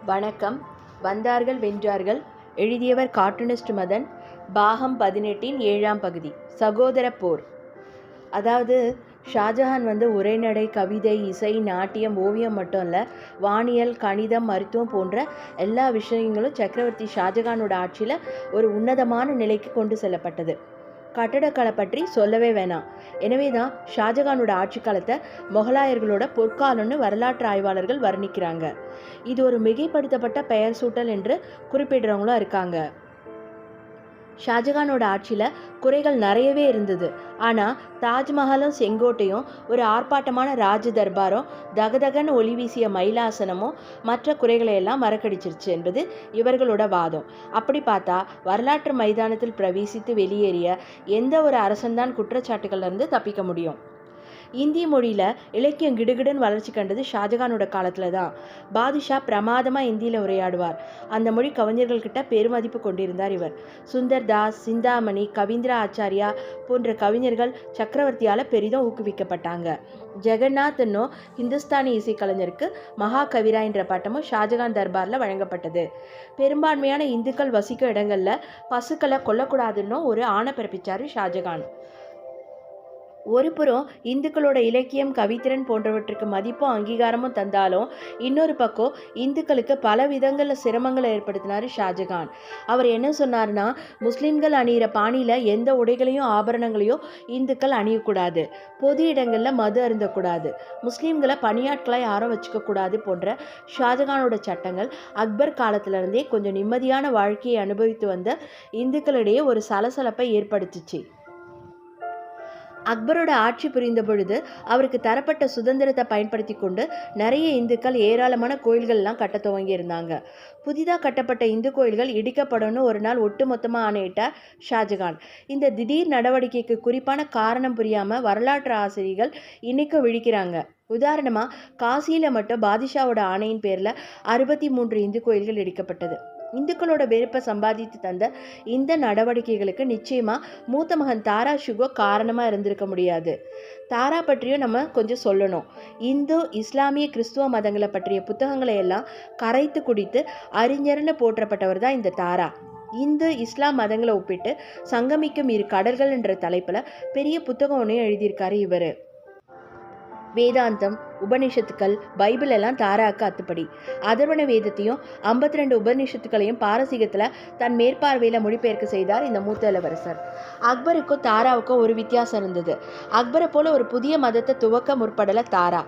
வணக்கம். வந்தார்கள் வென்றார்கள். எழுதியவர் கார்ட்டூனிஸ்ட் மதன். பாகம் 18 7ஆம் பகுதி. சகோதர போர். அதாவது ஷாஜஹான் உரைநடை, கவிதை, இசை, நாட்டியம், ஓவியம் மட்டும் இல்லை, வானியல், கணிதம், மருத்துவம் போன்ற எல்லா விஷயங்களும் சக்கரவர்த்தி ஷாஜஹானோட ஆட்சியில் ஒரு உன்னதமான நிலைக்கு கொண்டு செல்லப்பட்டது. கட்டடக்கலை பற்றி சொல்லவே வேணாம். எனவே தான் ஷாஜஹானோட ஆட்சி காலத்தை மொகலாயர்களோட பொற்காலம்னு வரலாற்று ஆய்வாளர்கள் வர்ணிக்கிறாங்க. இது ஒரு மிகைப்படுத்தப்பட்ட பெயர் சூட்டல் என்று குறிப்பிடுறவங்களும் இருக்காங்க. ஷாஜஹானோட ஆட்சியில் குறைகள் நிறையவே இருந்தது. ஆனால் தாஜ்மஹாலும் செங்கோட்டையும், ஒரு ஆர்ப்பாட்டமான ராஜ தர்பாரும், தகதகன்னு ஒளி வீசிய மயிலாசனமும் மற்ற குறைகளை எல்லாம் மறக்கடிச்சிருச்சு என்பது இவர்களோட வாதம். அப்படி பார்த்தா வரலாற்று மைதானத்தில் பிரவேசித்து வெளியேறிய எந்த ஒரு அரசன்தான் குற்றச்சாட்டுகள்லேருந்து தப்பிக்க முடியும். இந்திய மொழியில் இலக்கியம் கிடுகிடுன்னு வளர்ச்சி கண்டது ஷாஜஹானோட காலத்தில் தான். பாதுஷா பிரமாதமாக இந்தியில் உரையாடுவார். அந்த மொழி கவிஞர்கள்கிட்ட பெருமதிப்பு கொண்டிருந்தார் இவர். சுந்தர் தாஸ், சிந்தாமணி, கவீந்திர ஆச்சாரியா போன்ற கவிஞர்கள் சக்கரவர்த்தியால் பெரிதும் ஊக்குவிக்கப்பட்டாங்க. ஜெகநாத் என்னும் இந்துஸ்தானி இசைக்கலைஞருக்கு மகாகவிரா என்ற பட்டமும் ஷாஜஹான் தர்பாரில் வழங்கப்பட்டது. பெரும்பான்மையான இந்துக்கள் வசிக்கும் இடங்களில் பசுக்களை கொல்லக்கூடாதுன்னு ஒரு ஆணை பிறப்பிச்சார் ஷாஜஹான். ஒரு புறம் இந்துக்களோட இலக்கியம், கவித்திறன் போன்றவற்றுக்கு மதிப்பும் அங்கீகாரமும் தந்தாலும், இன்னொரு பக்கம் இந்துக்களுக்கு பல விதங்களில் சிரமங்களை ஏற்படுத்தினார் ஷாஜஹான். அவர் என்ன சொன்னார்னா, முஸ்லீம்கள் அணிகிற பாணியில் எந்த உடைகளையும் ஆபரணங்களையும் இந்துக்கள் அணியக்கூடாது, பொது இடங்களில் மது அருந்தக்கூடாது, முஸ்லீம்களை பணியாட்களாய் யாரும் வச்சுக்கக்கூடாது போன்ற ஷாஜஹானோட சட்டங்கள் அக்பர் காலத்திலிருந்தே கொஞ்சம் நிம்மதியான வாழ்க்கையை அனுபவித்து வந்த இந்துக்களிடையே ஒரு சலசலப்பை ஏற்படுத்துச்சு. அக்பரோட ஆட்சி புரிந்த பொழுது அவருக்கு தரப்பட்ட சுதந்திரத்தை பயன்படுத்தி கொண்டு நிறைய இந்துக்கள் ஏராளமான கோயில்கள்லாம் கட்ட துவங்கியிருந்தாங்க. புதிதாக கட்டப்பட்ட இந்து கோயில்கள் இடிக்கப்படணும்னு ஒரு நாள் ஒட்டுமொத்தமாக ஆணையிட்டார் ஷாஜஹான். இந்த திடீர் நடவடிக்கைக்கு குறிப்பான காரணம் புரியாமல் வரலாற்று ஆசிரியர்கள் இன்னைக்கும் விழிக்கிறாங்க. உதாரணமாக காசியில் மட்டும் பாதுஷாவோட ஆணையின் பேரில் 63 இந்து கோயில்கள் இடிக்கப்பட்டது. இந்துக்களோட வெறுப்பை சம்பாதித்து தந்த இந்த நடவடிக்கைகளுக்கு நிச்சயமாக மூத்த மகன் தாரா ஷிகோ காரணமாக இருந்திருக்க முடியாது. தாரா பற்றியும் நம்ம கொஞ்சம் சொல்லணும். இந்து, இஸ்லாமிய, கிறிஸ்துவ மதங்களை பற்றிய புத்தகங்களை எல்லாம் கரைத்து குடித்து அறிஞர்னு போற்றப்பட்டவர் தான் இந்த தாரா. இந்து, இஸ்லாம் மதங்களை ஒப்பிட்டு சங்கமிக்கும் இரு கடல்கள் என்ற தலைப்பில் பெரிய புத்தகம் ஒன்றையும் எழுதியிருக்காரு இவர். வேதாந்தம், உபனிஷத்துக்கள், பைபிள் எல்லாம் தாராவுக்கு அத்துப்படி. அதர்வண வேதத்தையும் 52 உபனிஷத்துக்களையும் பாரசீகத்தில் தன் மேற்பார்வையில் மொழிபெயர்க்க செய்தார் இந்த மூத்த இளவரசர். அக்பருக்கும் தாராவுக்கும் ஒரு வித்தியாசம் இருந்தது. அக்பரை போல ஒரு புதிய மதத்தை துவக்க முற்படலை தாரா.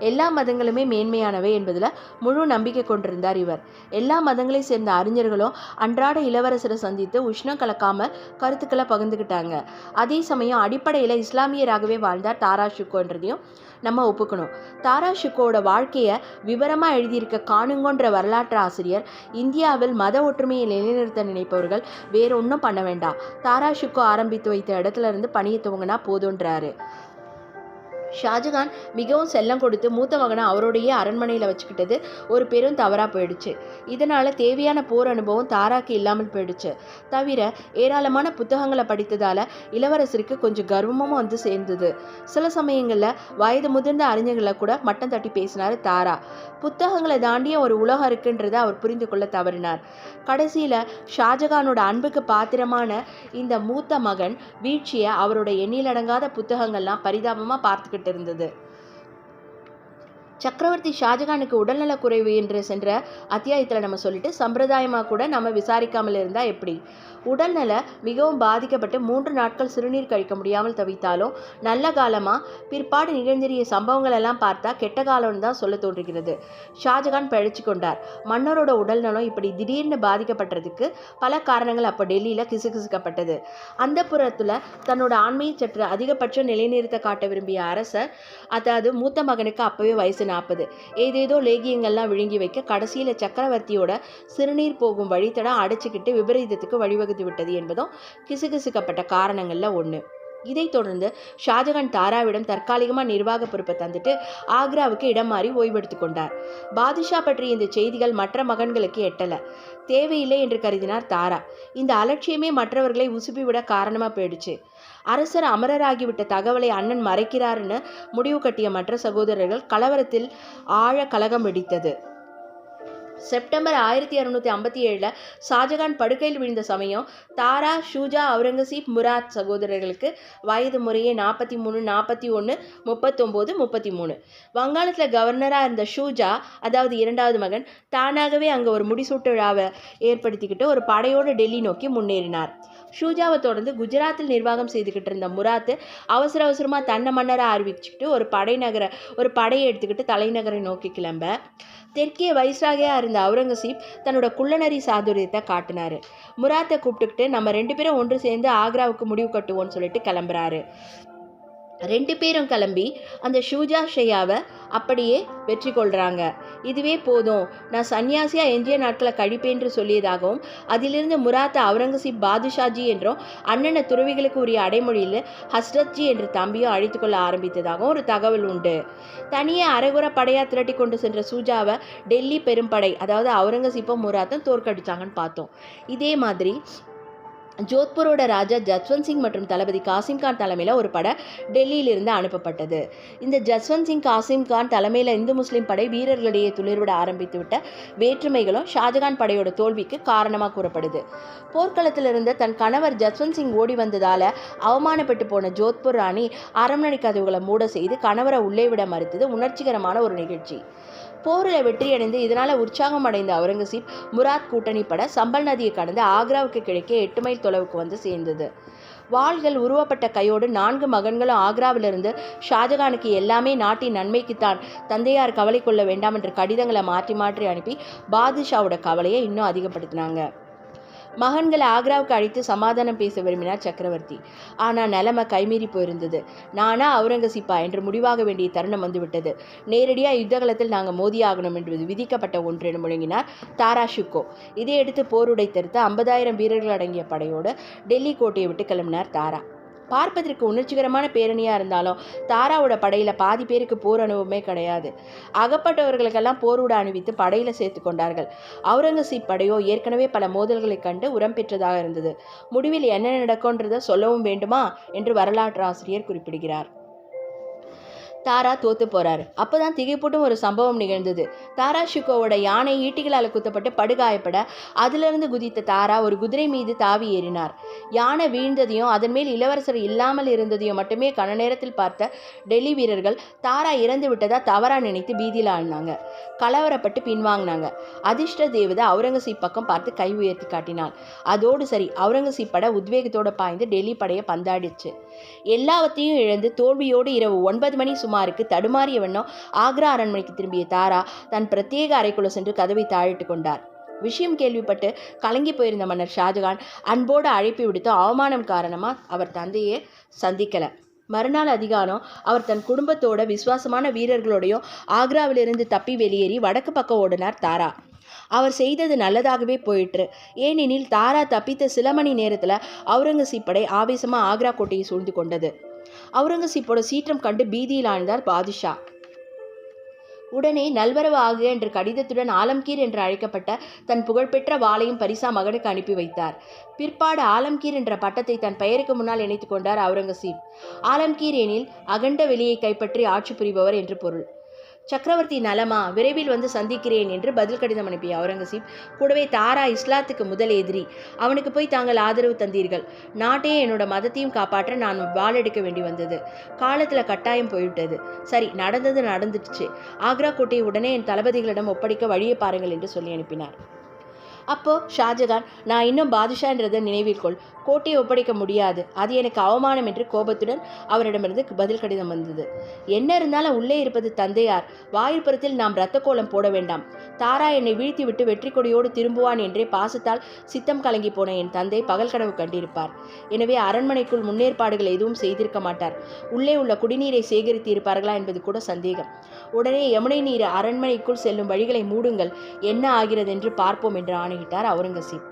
எல்லா மதங்களுமே மேன்மையானவை என்பதில் முழு நம்பிக்கை கொண்டிருந்தார் இவர். எல்லா மதங்களையும் சேர்ந்த அறிஞர்களும் அன்றாட இளவரசரை சந்தித்து உஷ்ணம் கலக்காமல் கருத்துக்களை பகிர்ந்துக்கிட்டாங்க. அதே சமயம் அடிப்படையில் இஸ்லாமியராகவே வாழ்ந்தார் தாரா ஷிகோன்றதையும் நம்ம ஒப்புக்கணும். தாரா ஷிகோவோட வாழ்க்கையை விவரமாக எழுதியிருக்க காணுங்கோன்ற வரலாற்று ஆசிரியர், இந்தியாவில் மத ஒற்றுமையை நிலைநிறுத்த நினைப்பவர்கள் வேற ஒன்றும் பண்ண வேண்டாம், தாரா ஷிகோ ஆரம்பித்து வைத்த இடத்துல இருந்து பணியை துவங்கினா போதுன்றாரு. ஷாஜஹான் மிகவும் செல்லம் கொடுத்து மூத்த மகனை அவரோடையே அரண்மனையில் வச்சுக்கிட்டது ஒரு பெரும் தவறாக போயிடுச்சு. இதனால் தேவையான போர் அனுபவம் தாராக்கு இல்லாமல் போயிடுச்சு. தவிர ஏராளமான புத்தகங்களை படித்ததால் இளவரசருக்கு கொஞ்சம் கர்வமும் சேர்ந்தது. சில சமயங்களில் வயது முதிர்ந்த அறிஞர்களை கூட மட்டம் தட்டி பேசினார் தாரா. புத்தகங்களை தாண்டிய ஒரு உலகம் இருக்குன்றதை அவர் புரிந்து கொள்ள தவறினார். கடைசியில் ஷாஜஹானோட அன்புக்கு பாத்திரமான இந்த மூத்த மகன் வீழ்ச்சியை அவரோட எண்ணிலடங்காத புத்தகங்கள்லாம் பரிதாபமாக பார்த்துக்கிட்டு இருந்தது. சக்கரவர்த்தி ஷாஜஹானுக்கு உடல்நல குறைவு என்று சென்ற அத்தியாயத்தில் நம்ம சொல்லிட்டு சம்பிரதாயமாக கூட நம்ம விசாரிக்காமல் இருந்தால் எப்படி? உடல்நல மிகவும் பாதிக்கப்பட்டு 3 நாட்கள் சிறுநீர் கழிக்க முடியாமல் தவித்தாலும் நல்ல காலமாக பிற்பாடு நிகழ்ந்தேறிய சம்பவங்கள் எல்லாம் பார்த்தா கெட்ட காலம்னு தான் சொல்ல தோன்றுகிறது. ஷாஜஹான் பழிச்சு கொண்டார். மன்னரோட உடல்நலம் இப்படி திடீர்னு பாதிக்கப்பட்டதுக்கு பல காரணங்கள் அப்போ டெல்லியில் கிசுகிசுக்கப்பட்டது. அந்த புறத்தில் தன்னோட ஆண்மையை சற்று அதிகபட்சம் நிலைநிறுத்த காட்ட விரும்பிய அரசர், அதாவது மூத்த மகனுக்கு அப்பவே வயசு 40, ஏதேதோ லேகியங்கள்லாம் விழுங்கி வைக்க கடைசியில் சக்கரவர்த்தியோட சிறுநீர் போகும் வழித்தடம் அடைச்சிக்கிட்டு விபரீதத்துக்கு வழிவகுத்து விட்டது என்பதும் கிசுகிசுக்கப்பட்ட காரணங்களில் ஒன்று. இதைத் தொடர்ந்து ஷாஜஹான் தாராவிடம் தற்காலிகமாக நிர்வாக பொறுப்பை தந்துட்டு ஆக்ராவுக்கு இடம் மாறி ஓய்வெடுத்து கொண்டார். பாதுஷா பற்றிய இந்த செய்திகள் மற்ற மகன்களுக்கு எட்டலை. தேவையில்லை என்று கருதினார் தாரா. இந்த அலட்சியமே மற்றவர்களை உசுப்பிவிட காரணமாக போயிடுச்சு. அரசர் அமரராகிவிட்ட தகவலை அண்ணன் மறைக்கிறாருன்னு முடிவு கட்டிய மற்ற சகோதரர்கள் கலவரத்தில் ஆழ கலகம் வெடித்தது. செப்டம்பர் 1657 ஷாஜகான் படுக்கையில் விழுந்த சமயம் தாரா, ஷூஜா, அவுரங்கசீப், முராத் சகோதரர்களுக்கு வயது முறையே 43, 41, 39, 33. வங்காளத்தில் கவர்னராக இருந்த ஷூஜா, அதாவது இரண்டாவது மகன், தானாகவே அங்கே ஒரு முடிசூட்டு விழாவை ஏற்படுத்திக்கிட்டு ஒரு படையோடு டெல்லி நோக்கி முன்னேறினார். ஷூஜாவை தொடர்ந்து குஜராத்தில் நிர்வாகம் செய்துக்கிட்டு இருந்த முராத் அவசரமாக தன்னை மன்னராக அறிவிச்சுக்கிட்டு ஒரு படையை எடுத்துக்கிட்டு தலைநகரை நோக்கி கிளம்ப, தெற்கே வைஸ்ராகியாக இருந்த அவுரங்கசீப் தன்னோட குள்ளநரி சாதுரியத்தை காட்டினார். முராத்தை கூப்பிட்டுக்கிட்டு நம்ம 2 பேரும் ஒன்று சேர்ந்து ஆக்ராவுக்கு முடிவு கட்டுவோன்னு சொல்லிட்டு கிளம்புறாரு. 2 பேரும் கிளம்பி அந்த ஷூஜா ஷையாவை அப்படியே வெற்றி கொள்கிறாங்க. இதுவே போதும், நான் சன்னியாசியாக எஞ்சிய நாட்களை கழிப்பேன்று சொல்லியதாகவும், அதிலிருந்து முராத்தை அவுரங்கசீப் பாதுஷாஜி என்றும், அண்ணனை துறவிகளுக்கு உரிய அடைமொழியில் ஹஸ்ரத்ஜி என்ற தம்பியும் அழைத்து கொள்ள ஆரம்பித்ததாகவும் ஒரு தகவல் உண்டு. தனியே அரைகுற படையாக திரட்டி கொண்டு சென்ற ஷூஜாவை டெல்லி பெரும்படை, அதாவது அவுரங்கசீப்பும் முராத்தும் தோற்கடிச்சாங்கன்னு பார்த்தோம். இதே மாதிரி ஜோத்பூரோட ராஜா ஜஸ்வந்த் சிங் மற்றும் தளபதி காசிம் கான் தலைமையில் ஒரு படை டெல்லியிலிருந்து அனுப்பப்பட்டது. இந்த ஜஸ்வந்த் சிங், காசிம் கான் தலைமையில் இந்து முஸ்லீம் படை வீரர்களிடையே துளிர்விட ஆரம்பித்துவிட்ட வேற்றுமைகளும் ஷாஜகான் படையோட தோல்விக்கு காரணமாக கூறப்படுது. போர்க்களத்தில் இருந்த தன் கணவர் ஜஸ்வந்த் சிங் ஓடி வந்ததால் அவமானப்பட்டு போன ஜோத்பூர் ராணி அரண்மனை கதவுகளை மூட செய்து கணவரை உள்ளே விட மறுத்தது உணர்ச்சிகரமான ஒரு நிகழ்ச்சி. போரில் வெற்றியடைந்து இதனால் உற்சாகம் அடைந்த அவுரங்கசீப் முராத் கூட்டணி பட சம்பல் நதியை கடந்து ஆக்ராவுக்கு கிழக்கே 8 மைல் தொலைவுக்கு வந்து சேர்ந்தது. வாள்கள் உருவப்பட்ட கையோடு 4 மகன்களும் ஆக்ராவிலிருந்து ஷாஜகானுக்கு எல்லாமே நாட்டின் நன்மைக்குத்தான், தந்தையார் கவலை கொள்ள வேண்டாம் என்ற கடிதங்களை மாற்றி அனுப்பி பாதுஷாவோட கவலையை இன்னும் அதிகப்படுத்தினாங்க. மகன்களை ஆக்ராவுக்கு அழைத்து சமாதானம் பேச விரும்பினார் சக்கரவர்த்தி. ஆனால் நிலைமை கைமீறி போயிருந்தது. நானா அவுரங்கசீப்பா என்று முடிவாக வேண்டிய தருணம் வந்துவிட்டது. நேரடியாக யுத்தகலத்தில் நாங்கள் மோதியாகணும் என்பது விதிக்கப்பட்ட ஒன்று என முழங்கினார் தாரா ஷிக்கோ. இதையடுத்து போருடை தடுத்து 50,000 வீரர்கள் அடங்கிய படையோடு டெல்லி கோட்டையை விட்டு கிளம்பினார் தாரா. பார்ப்பதற்கு உணர்ச்சிகரமான பேரணியாக இருந்தாலும் தாராவோட படையில் பாதி பேருக்கு போர் அனுபவமே கிடையாது. அகப்பட்டவர்களுக்கெல்லாம் போரூட அணிவித்து படையில் சேர்த்து கொண்டார்கள். அவுரங்கசீப் படையோ ஏற்கனவே பல மோதல்களை கண்டு உரம் பெற்றதாக இருந்தது. முடிவில் என்ன நடக்கும்ன்றதை சொல்லவும் வேண்டுமா என்று வரலாற்று ஆசிரியர் குறிப்பிடுகிறார். தாரா தோத்து போறாரு. அப்போதான் திகைப்பூட்டும் ஒரு சம்பவம் நிகழ்ந்தது. தாரா ஷிக்கோவோட யானை ஈட்டிகளால் குத்தப்பட்டு படுகாயப்பட அதிலிருந்து குதித்த தாரா ஒரு குதிரை மீது தாவி ஏறினார். யானை வீழ்ந்ததையும் அதன் மேல் இளவரசர் இல்லாமல் இருந்ததையும் மட்டுமே கன நேரத்தில் பார்த்த டெல்லி வீரர்கள் தாரா இறந்து விட்டதா தவறா நினைத்து பீதியில் ஆழ்ந்தாங்க. கலவரப்பட்டு பின்வாங்கினாங்க. அதிர்ஷ்ட தேவதை அவுரங்கசீப் பக்கம் பார்த்து கை உயர்த்தி காட்டினாள். அதோடு சரி, அவுரங்கசீப் படை உத்வேகத்தோடு பாய்ந்து டெல்லி படையை பந்தாடிச்சு. எல்லாவற்றையும் இழந்து தோல்வியோடு இரவு 9 மணி சுமாருக்கு தடுமாறிய வண்ணம் ஆக்ரா அரண்மனைக்கு திரும்பிய தாரா தன் பிரத்யேக அறைக்குள்ள சென்று கதவை தாழிட்டு கொண்டார். விஷயம் கேள்விப்பட்டு கலங்கி போயிருந்த மன்னர் ஷாஜகான் அன்போடு அழைப்பு விடுத்து அவமானம் காரணமாக அவர் தந்தையை சந்திக்கல. மறுநாள் அதிகாரம் அவர் தன் குடும்பத்தோட விசுவாசமான வீரர்களோடையும் ஆக்ராவிலிருந்து தப்பி வெளியேறி வடக்கு பக்கம் ஓடினார் தாரா. அவர் செய்தது நல்லதாகவே போயிற்று. ஏனெனில் தாரா தப்பித்த சில மணி நேரத்தில் அவுரங்கசீப் படை ஆவேசமாக ஆக்ரா கோட்டையை சூழ்ந்து கொண்டது. அவுரங்கசீப்போட சீற்றம் கண்டு பீதியில் ஆழ்ந்தார் பாதுஷா. உடனே நல்வரவு ஆகுக என்ற கடிதத்துடன் ஆலம்கீர் என்று அழைக்கப்பட்ட தன் புகழ்பெற்ற வாளையும் பரிசா மகனுக்கு அனுப்பி வைத்தார். பிற்பாடு ஆலம்கீர் என்ற பட்டத்தை தன் பெயருக்கு முன்னால் இணைத்து கொண்டார் அவுரங்கசீப். ஆலம்கீர் எனில் அகண்ட வெளியை கைப்பற்றி ஆட்சி புரிபவர் என்று பொருள். சக்கரவர்த்தி நலமா, விரைவில் வந்து சந்திக்கிறேன் என்று பதில் கடிதம் அனுப்பிய அவுரங்கசீப் கூடவே தாரா இஸ்லாத்துக்கு முதல் எதிரி, அவனுக்கு போய் தாங்கள் ஆதரவு தந்தீர்கள். நாட்டையும் என்னோட மதத்தையும் காப்பாற்ற நான் வாளெடுக்க வேண்டி வந்தது. காலத்தில் கட்டாயம் போய்விட்டது. சரி, நடந்தது நடந்துடுச்சு. ஆக்ரா கோட்டையை உடனே என் தளபதிகளிடம் ஒப்படைக்க வழியை பாருங்கள் என்று சொல்லி அனுப்பினார். அப்போ ஷாஜகான், நான் இன்னும் பாதுஷான்றதை நினைவில் கொள், கோட்டையை ஒப்படைக்க முடியாது, அது எனக்கு அவமானம் என்று கோபத்துடன் அவரிடமிருந்து பதில் கடிதம் வந்தது. என்ன இருந்தாலும் உள்ளே இருப்பது தந்தையார், வாயிற்புறத்தில் நாம் இரத்த கோலம் போட வேண்டாம். தாரா என்னை வீழ்த்தி விட்டு வெற்றி கொடியோடு திரும்புவான் என்றே பாசத்தால் சித்தம் கலங்கி போன என் தந்தை பகல் கனவு கண்டிருப்பார். எனவே அரண்மனைக்குள் முன்னேற்பாடுகள் எதுவும் செய்திருக்க மாட்டார். உள்ளே உள்ள குடிநீரை சேகரித்து இருப்பார்களா என்பது கூட சந்தேகம். உடனே யமுனை நீர் அரண்மனைக்குள் செல்லும் வழிகளை மூடுங்கள், என்ன ஆகிறது என்று பார்ப்போம் என்று ஆணையிட்டார் அவுரங்கசீப்.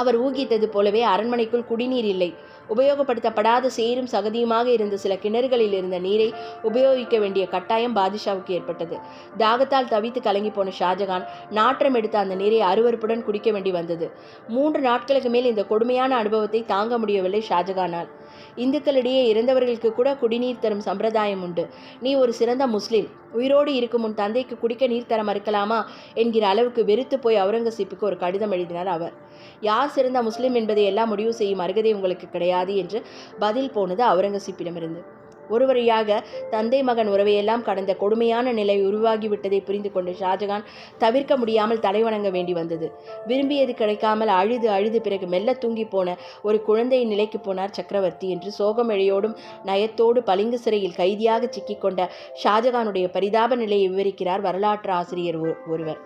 அவர் ஊகித்தது போலவே அரண்மனைக்குள் குடிநீர் இல்லை. உபயோகப்படுத்தப்படாத சேரும் சகதியுமாக இருந்த சில கிணறுகளில் இருந்த நீரை உபயோகிக்க வேண்டிய கட்டாயம் பாதுஷாவுக்கு ஏற்பட்டது. தாகத்தால் தவித்து கலங்கி போன ஷாஜகான் நாற்றம் எடுத்த அந்த நீரை அருவருப்புடன் குடிக்க வேண்டி வந்தது. 3 நாட்களுக்கு மேல் இந்த கொடுமையான அனுபவத்தை தாங்க முடியவில்லை ஷாஜகானால். இந்துக்களிடையே இறந்தவர்களுக்கு கூட குடிநீர் தரும் சம்பிரதாயம் உண்டு. நீ ஒரு சிறந்த முஸ்லிம். உயிரோடு இருக்கும் உன் தந்தைக்கு குடிக்க நீர் தர மறுக்கலாமா என்கிற அளவுக்கு வெறுத்து போய் அவுரங்கசீப்புக்கு ஒரு கடிதம் எழுதினார் அவர். யார் சிறந்த முஸ்லிம் என்பதை எல்லாம் முடிவு செய்யும் அருகதை உங்களுக்கு கிடையாது என்று பதில் போனது அவுரங்கசீப்பிடமிருந்து. ஒரு வழியாக தந்தை மகன் உறவையெல்லாம் கடந்த கொடுமையான நிலை உருவாகிவிட்டதை புரிந்து கொண்ட ஷாஜகான் தவிர்க்க முடியாமல் தலைவணங்க வேண்டி வந்தது. விரும்பியது கிடைக்காமல் அழுது அழுது பிறகு மெல்ல தூங்கி போன ஒரு குழந்தையின் நிலைக்கு போனார் சக்கரவர்த்தி என்று சோகம் எழையோடும் நயத்தோடு பளிங்கு சிறையில் கைதியாக சிக்கிக்கொண்ட ஷாஜகானுடைய பரிதாப நிலையை விவரிக்கிறார் வரலாற்று ஆசிரியர் ஒருவர்.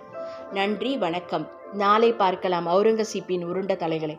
நன்றி, வணக்கம். நாளை பார்க்கலாம் அவுரங்கசீப்பின் உருண்ட தலைகளை.